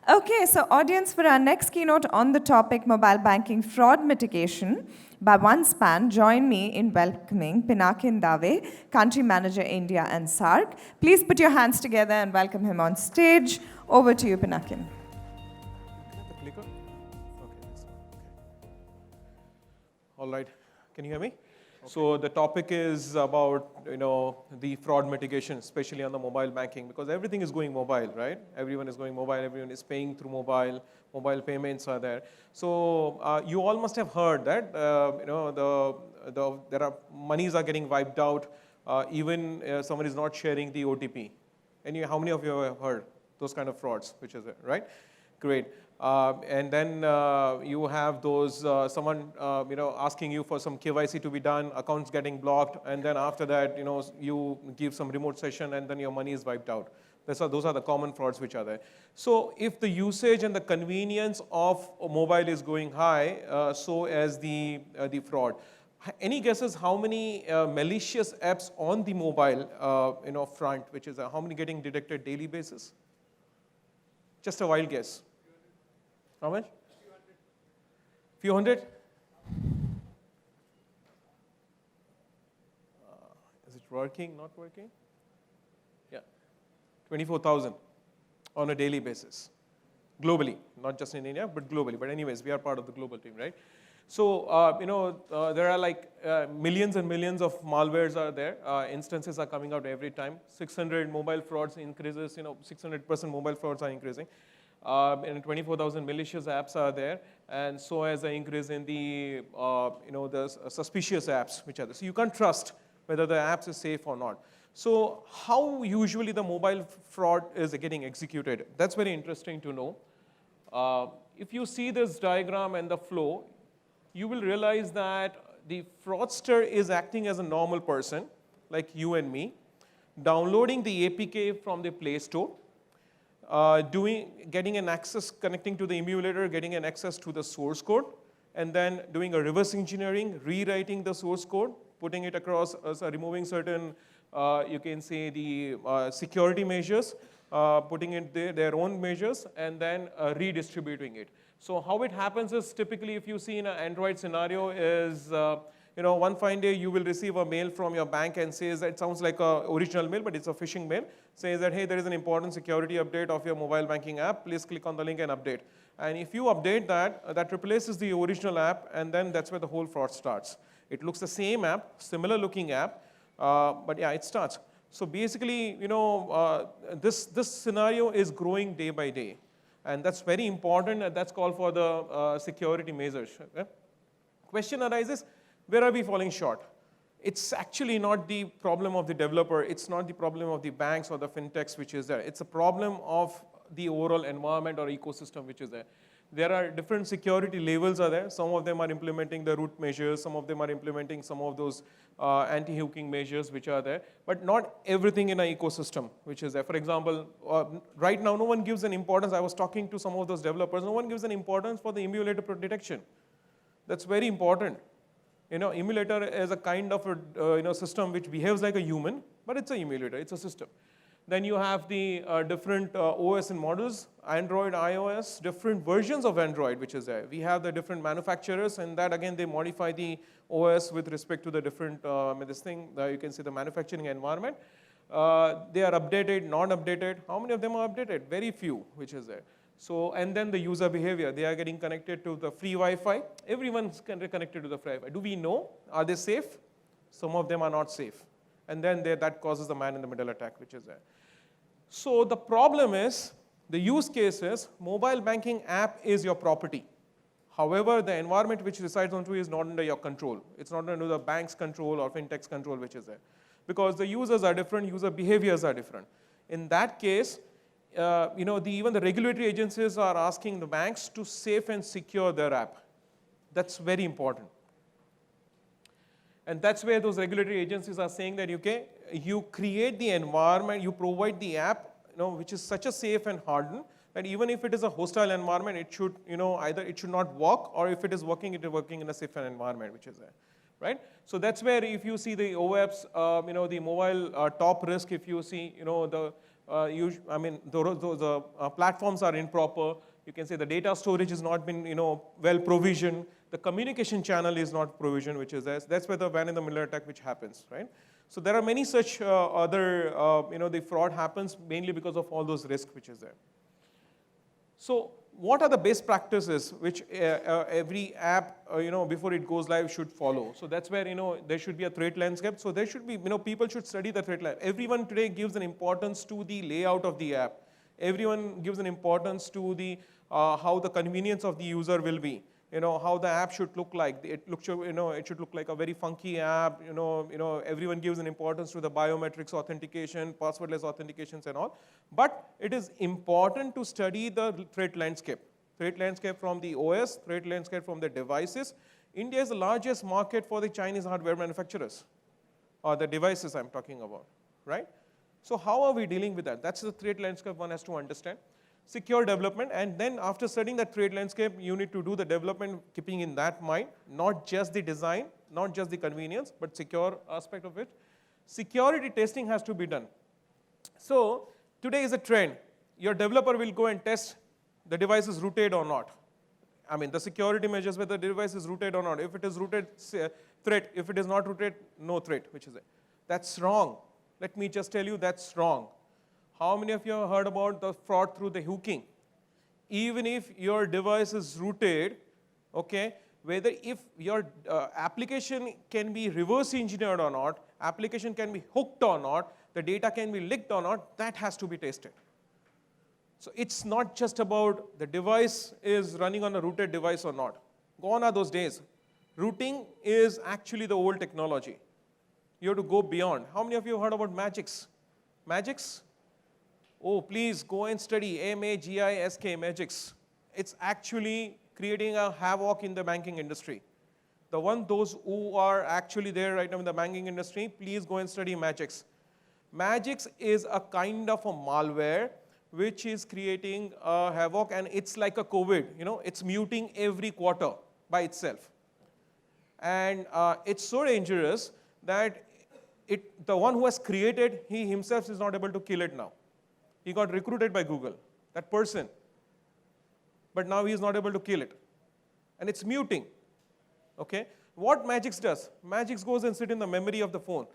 Okay, so audience, for our next keynote on the topic mobile banking fraud mitigation by OneSpan, join me in welcoming Pinakin Dave, Country Manager India and SARC. Please put your hands together and welcome him on stage. Over to you, Pinakin. The clicker? Okay, this one. Okay. All right. Can you hear me? Okay. So the topic is about the fraud mitigation, especially on the mobile banking, because everything is going mobile, right? Everyone is going mobile. Everyone is paying through mobile. Mobile payments are there. So you all must have heard that there are monies are getting wiped out. Even someone is not sharing the OTP. How many of you have heard those kind of frauds, which is it, right? Great. And then you have those someone asking you for some KYC to be done, accounts getting blocked, and then after that you give some remote session and then your money is wiped out. Those are the common frauds which are there. So if the usage and the convenience of mobile is going high, so as the fraud. Any guesses how many malicious apps on the mobile front, which is how many getting detected daily basis? Just a wild guess. How much? Few hundred? Is it working, not working? Yeah. 24,000 on a daily basis. Globally, not just in India, but globally. But anyways, we are part of the global team, right? So, there are like millions and millions of malwares are there. Instances are coming out every time. 600 mobile frauds increases, 600% mobile frauds are increasing. And 24,000 malicious apps are there, and so as an increase in the the suspicious apps which are there. So you can't trust whether the apps is safe or not. So how usually the mobile fraud is getting executed? That's very interesting to know. If you see this diagram and the flow, you will realize that the fraudster is acting as a normal person, like you and me, downloading the APK from the Play Store, getting an access, connecting to the emulator, getting an access to the source code, and then doing a reverse engineering, rewriting the source code, putting it across, removing certain, you can say the security measures, putting in their own measures, and then redistributing it. So how it happens is typically, if you see in an Android scenario, is one fine day you will receive a mail from your bank and says that it sounds like an original mail, but it's a phishing mail. Says that, hey, there is an important security update of your mobile banking app. Please click on the link and update. And if you update that, that replaces the original app, and then that's where the whole fraud starts. It looks the same app, similar looking app, but yeah, it starts. So basically, this scenario is growing day by day. And that's very important, and that's called for the security measures. Okay? Question arises, where are we falling short? It's actually not the problem of the developer. It's not the problem of the banks or the fintechs which is there. It's a problem of the overall environment or ecosystem which is there. There are different security levels are there. Some of them are implementing the root measures. Some of them are implementing some of those anti-hooking measures which are there. But not everything in an ecosystem which is there. For example, right now no one gives an importance. I was talking to some of those developers. No one gives an importance for the emulator detection. That's very important. Emulator is a kind of a system which behaves like a human, but it's an emulator. It's a system. Then you have the different OS and models, Android, iOS, different versions of Android, which is there. We have the different manufacturers, and that again, they modify the OS with respect to the different, you can see the manufacturing environment. They are updated, not updated. How many of them are updated? Very few, which is there. So, and then the user behavior. They are getting connected to the free Wi-Fi. Everyone's connected to the free Wi-Fi. Do we know? Are they safe? Some of them are not safe. And then that causes the man-in-the-middle attack, which is there. So the problem is, the use case is, mobile banking app is your property. However, the environment which resides onto is not under your control. It's not under the bank's control or fintech's control, which is there. Because the users are different, user behaviors are different. In that case, even the regulatory agencies are asking the banks to safe and secure their app. That's very important. And that's where those regulatory agencies are saying that, okay, you create the environment, you provide the app, which is such a safe and hardened that even if it is a hostile environment, it should, either it should not work, or if it is working, it is working in a safer environment, which is there, right? So that's where if you see the OAPs, the mobile top risk, if you see, The platforms are improper. You can say the data storage has not been, well provisioned. The communication channel is not provisioned, which is that's where the man-in-the-middle attack which happens, right? So there are many such other, the fraud happens mainly because of all those risks which is there. So what are the best practices which every app, before it goes live should follow? So that's where, there should be a threat landscape. So there should be, people should study the threat landscape. Everyone today gives an importance to the layout of the app. Everyone gives an importance to the how the convenience of the user will be. How the app should look like. It should look like a very funky app. Everyone gives an importance to the biometrics authentication, passwordless authentications and all. But it is important to study the threat landscape. Threat landscape from the OS, threat landscape from the devices. India is the largest market for the Chinese hardware manufacturers, or the devices I'm talking about, right? So how are we dealing with that? That's the threat landscape one has to understand. Secure development, and then after studying that threat landscape, you need to do the development keeping in that mind, not just the design, not just the convenience, but secure aspect of it. Security testing has to be done. So today is a trend. Your developer will go and test the device is rooted or not. I mean, the security measures whether the device is rooted or not. If it is rooted, threat. If it is not rooted, no threat, which is it. That's wrong. Let me just tell you that's wrong. How many of you have heard about the fraud through the hooking? Even if your device is rooted, okay, whether if your application can be reverse engineered or not, application can be hooked or not, the data can be leaked or not, that has to be tested. So it's not just about the device is running on a rooted device or not. Gone are those days. Rooting is actually the old technology. You have to go beyond. How many of you have heard about Magix? Magix? Oh, please go and study M-A-G-I-S-K, Magix. It's actually creating a havoc in the banking industry. Those who are actually there right now in the banking industry, please go and study Magix. Magix is a kind of a malware which is creating a havoc, and it's like a COVID. It's muting every quarter by itself. And it's so dangerous that the one who has created, he himself is not able to kill it now. He got recruited by Google, that person. But now he is not able to kill it. And it's muting. Okay? What Magix does? Magix goes and sits in the memory of the phone.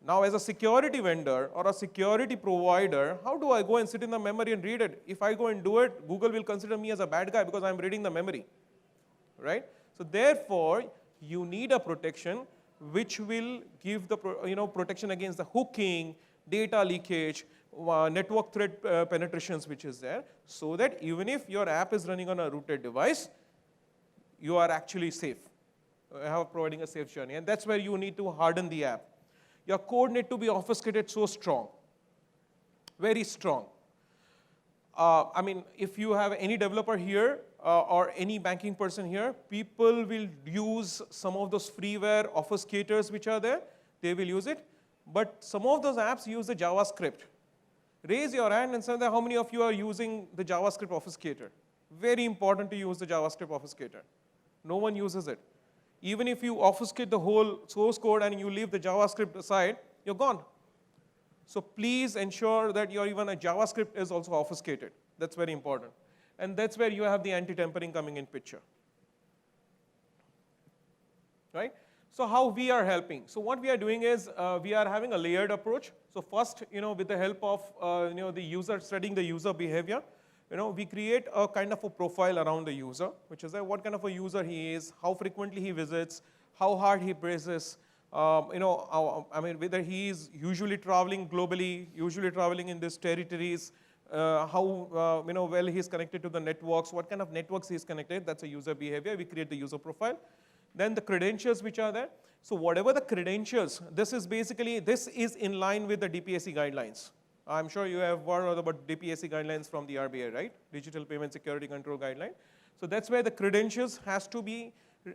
Now, as a security vendor or a security provider, how do I go and sit in the memory and read it? If I go and do it, Google will consider me as a bad guy because I'm reading the memory. Right? So therefore, you need a protection which will give the protection against the hooking, data leakage, network threat penetrations which is there, so that even if your app is running on a rooted device, you are actually safe, providing a safe journey. And that's where you need to harden the app. Your code need to be obfuscated so strong, very strong. I mean, if you have any developer here or any banking person here, people will use some of those freeware obfuscators which are there. They will use it. But some of those apps use the JavaScript. Raise your hand and say that how many of you are using the JavaScript obfuscator. Very important to use the JavaScript obfuscator. No one uses it. Even if you obfuscate the whole source code and you leave the JavaScript aside, you're gone. So please ensure that your even a JavaScript is also obfuscated. That's very important. And that's where you have the anti-tampering coming in picture. Right? So how we are helping? So what we are doing is we are having a layered approach. So first, with the help of the user, studying the user behavior, we create a kind of a profile around the user, which is what kind of a user he is, how frequently he visits, how hard he presses, whether he is usually traveling globally, usually traveling in these territories, how well he is connected to the networks, what kind of networks he is connected. That's a user behavior. We create the user profile. Then the credentials which are there. So whatever the credentials, this is in line with the DPSC guidelines. I'm sure you have heard about DPSC guidelines from the RBI, right? Digital Payment Security Control Guideline. So that's where the credentials has to be,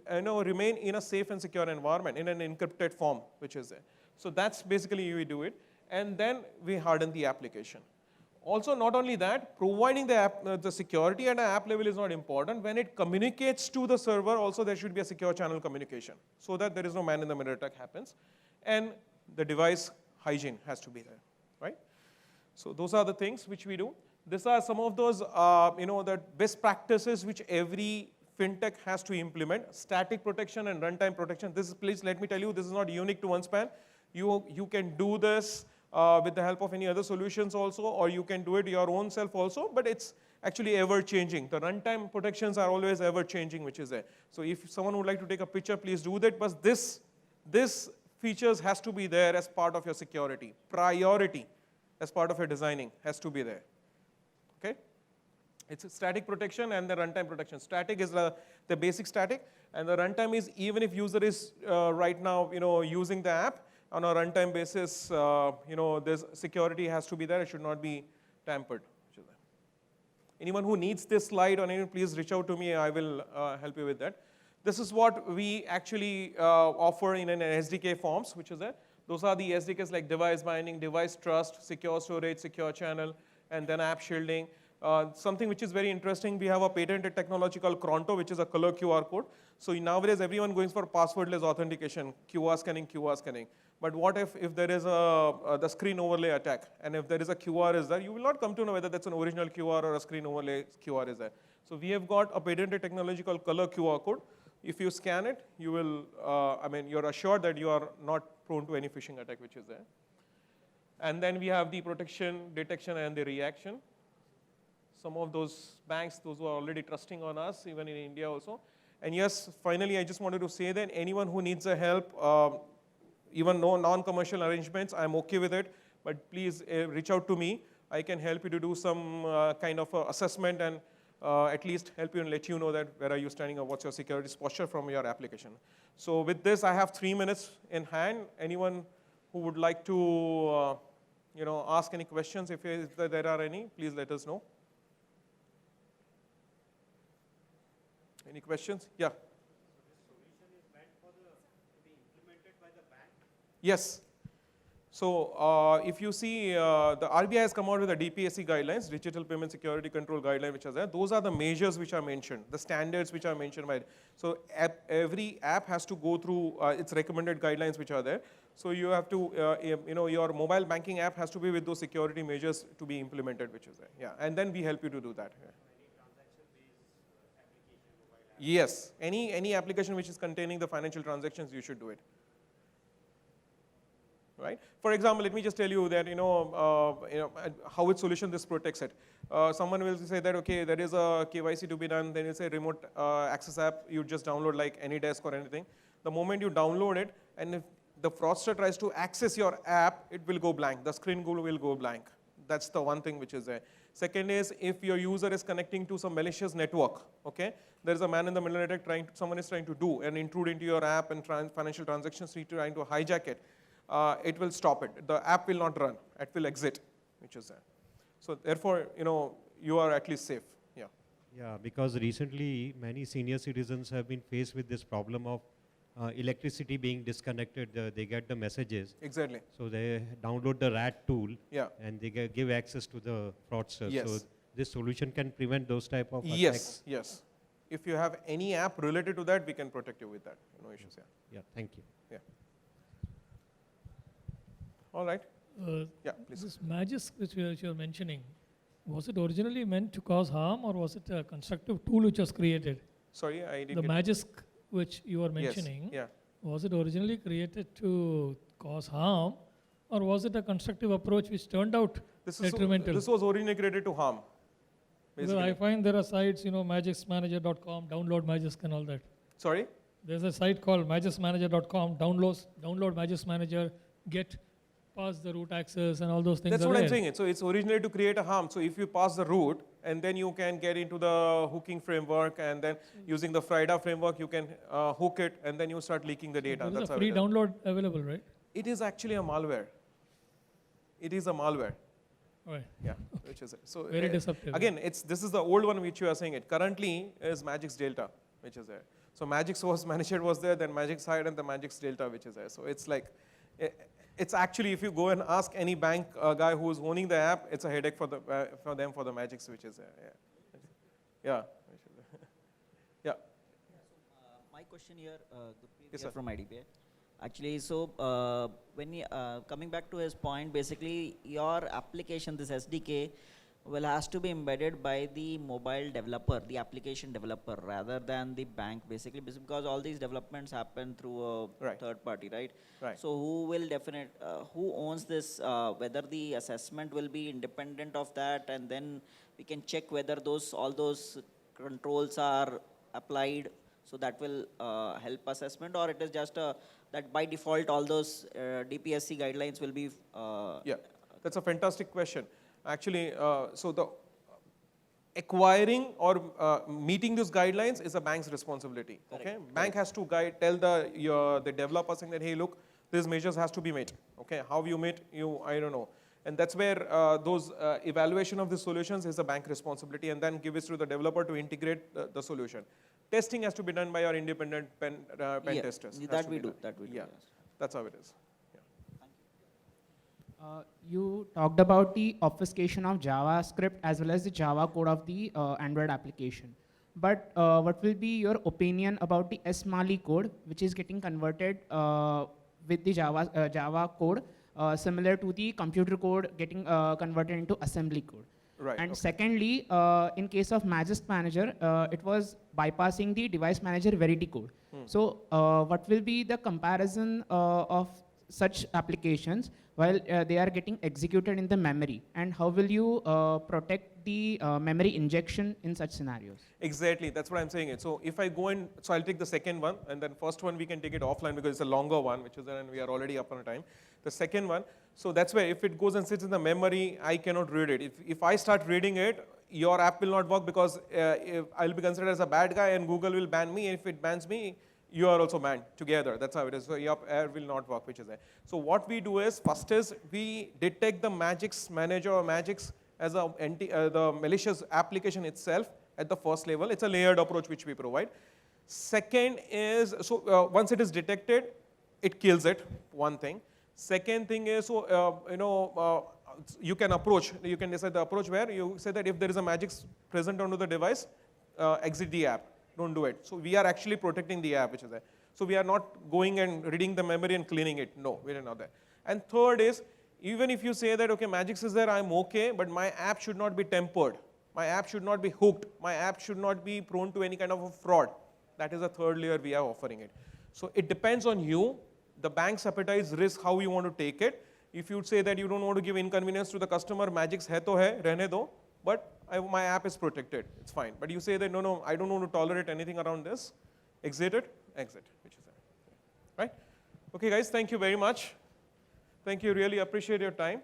remain in a safe and secure environment in an encrypted form, which is there. So that's basically we do it. And then we harden the application. Also, not only that, providing the security at an app level is not important. When it communicates to the server, also there should be a secure channel communication so that there is no man-in-the-middle attack happens. And the device hygiene has to be there, right? So those are the things which we do. These are some of those, the best practices which every fintech has to implement. Static protection and runtime protection. This is, please let me tell you, this is not unique to OneSpan. You can do this with the help of any other solutions also, or you can do it your own self also, but it's actually ever changing. The runtime protections are always ever changing, which is there. So if someone would like to take a picture, please do that, but this features has to be there as part of your security. Priority as part of your designing has to be there, okay? It's a static protection and the runtime protection. Static is the basic static, and the runtime is even if user is right now using the app on a runtime basis, this security has to be there. It should not be tampered. Anyone who needs this slide or anything, please reach out to me. I will help you with that. This is what we actually offer in an SDK forms, which is there. Those are the SDKs like device binding, device trust, secure storage, secure channel, and then app shielding. Something which is very interesting, we have a patented technology called Cronto, which is a color QR code. So nowadays, everyone going for passwordless authentication, QR scanning. But what if there is the screen overlay attack, and if there is a QR is there, you will not come to know whether that's an original QR or a screen overlay QR is there. So we have got a patented technology called color QR code. If you scan it, you will, you're assured that you are not prone to any phishing attack which is there. And then we have the protection, detection, and the reaction. Some of those banks, those who are already trusting on us, even in India also. And yes, finally, I just wanted to say that anyone who needs a help, even no non-commercial arrangements, I'm okay with it, but please reach out to me. I can help you to do some kind of assessment and at least help you and let you know that where are you standing or what's your security posture from your application. So with this, I have 3 minutes in hand. Anyone who would like to ask any questions, if there are any, please let us know. Any questions? Yeah. So this solution is meant to be implemented by the bank? Yes. So if you see, the RBI has come out with the DPSC guidelines, Digital Payment Security Control Guideline, which are there. Those are the measures which are mentioned, the standards which are mentioned by it. So every app has to go through its recommended guidelines which are there. So you have to, your mobile banking app has to be with those security measures to be implemented, which is there. Yeah, and then we help you to do that. Yeah. Yes, any application which is containing the financial transactions, you should do it. Right? For example, let me just tell you that how its solution this protects it. Someone will say that okay, there is a KYC to be done. Then it's a remote access app. You just download like AnyDesk or anything. The moment you download it, and if the fraudster tries to access your app, it will go blank. The screen will go blank. That's the one thing which is there. Second is if your user is connecting to some malicious network, okay? There is a man in the middle network someone is trying to do and intrude into your app and financial transactions, trying to hijack it. It will stop it. The app will not run. It will exit, which is there. So therefore, you are at least safe. Yeah. Yeah, because recently many senior citizens have been faced with this problem of electricity being disconnected. They get the messages. Exactly. So they download the RAT tool. Yeah. And they give access to the fraudster. Yes. So this solution can prevent those type of attacks. Yes. Yes. If you have any app related to that, we can protect you with that. No issues. Yeah. Yeah. Thank you. Yeah. All right. Yeah, please. This Magisk which you're mentioning, was it originally meant to cause harm or was it a constructive tool which was created? Sorry, I didn't The get Magisk which you were mentioning, yes. Yeah. was it originally created to cause harm or was it a constructive approach which turned out detrimental? This was originally created to harm. Because I find there are sites, magiskmanager.com, download Magisk and all that. Sorry? There's a site called magiskmanager.com, download Magisk Manager, get pass the root access and all those things. That's what I'm saying. So it's originally to create a harm. So if you pass the root, and then you can get into the hooking framework, and then using the FRIDA framework, you can hook it, and then you start leaking the data. There is a free download available, right? It is actually a malware. It is a malware. Right. Yeah, which is it. So very deceptive. Again, this is the old one which you are saying it. Currently is Magix Delta, which is there. So Magix Manager was there, then Magix Hide, and the Magix Delta, which is there. So it's like, it's actually, if you go and ask any bank guy who is owning the app, it's a headache for them for the Magix, which is there. Yeah. Yeah. My question here, Yes, from IDBI. Actually, so when coming back to his point, basically your application, this SDK, will has to be embedded by the mobile developer, the application developer, rather than the bank, basically, because all these developments happen through a Right. third party, right? Right. So who owns this? Whether the assessment will be independent of that, and then we can check whether all those controls are applied. So that will help assessment, or it is just that by default all those DPSC guidelines will be. Yeah, that's a fantastic question. Actually, so the acquiring or meeting those guidelines is a bank's responsibility. Okay, bank has to tell the developer saying that, hey, look, these measures has to be met. Okay, how you meet, I don't know. And that's where those evaluation of the solutions is a bank responsibility, and then give it to the developer to integrate the solution. Testing has to be done by our independent pen testers. That we do. That we do. Yeah, Yes. that's how it is. You talked about the obfuscation of JavaScript as well as the Java code of the Android application. But what will be your opinion about the SMALI code, which is getting converted with the Java code, similar to the computer code getting converted into assembly code? Right. And Okay. secondly, in case of Magist Manager, it was bypassing the device manager verity code. So what will be the comparison of such applications while they are getting executed in the memory, and how will you protect the memory injection in such scenarios? Exactly, that's what I'm saying. It. So if I go in, so I'll take the second one, and then first one we can take it offline because it's a longer one, which is, and we are already up on time. The second one, so that's where if it goes and sits in the memory, I cannot read it. If I start reading it, your app will not work because I'll be considered as a bad guy and Google will ban me. If it bans me, you are also banned together. That's how it is. So your app will not work, which is there. So what we do is, first is we detect the Magix manager or Magix as the malicious application itself at the first level. It's a layered approach which we provide. Second is, so once it is detected, it kills it, one thing. Second thing is, so, you can decide the approach where you say that if there is a Magix present onto the device, exit the app. Don't do it. So we are actually protecting the app which is there. So we are not going and reading the memory and cleaning it. No, we are not there. And third is, even if you say that, okay, Magix is there, I'm okay, but my app should not be tempered. My app should not be hooked. My app should not be prone to any kind of a fraud. That is the third layer we are offering it. So it depends on you, the bank's appetite risk, how you want to take it. If you say that you don't want to give inconvenience to the customer, Magix hai to hai, rehne do, but my app is protected, it's fine. But you say that, no, I don't want to tolerate anything around this, exit it, exit, which is there. Right? Okay, guys, thank you very much. Thank you, really appreciate your time.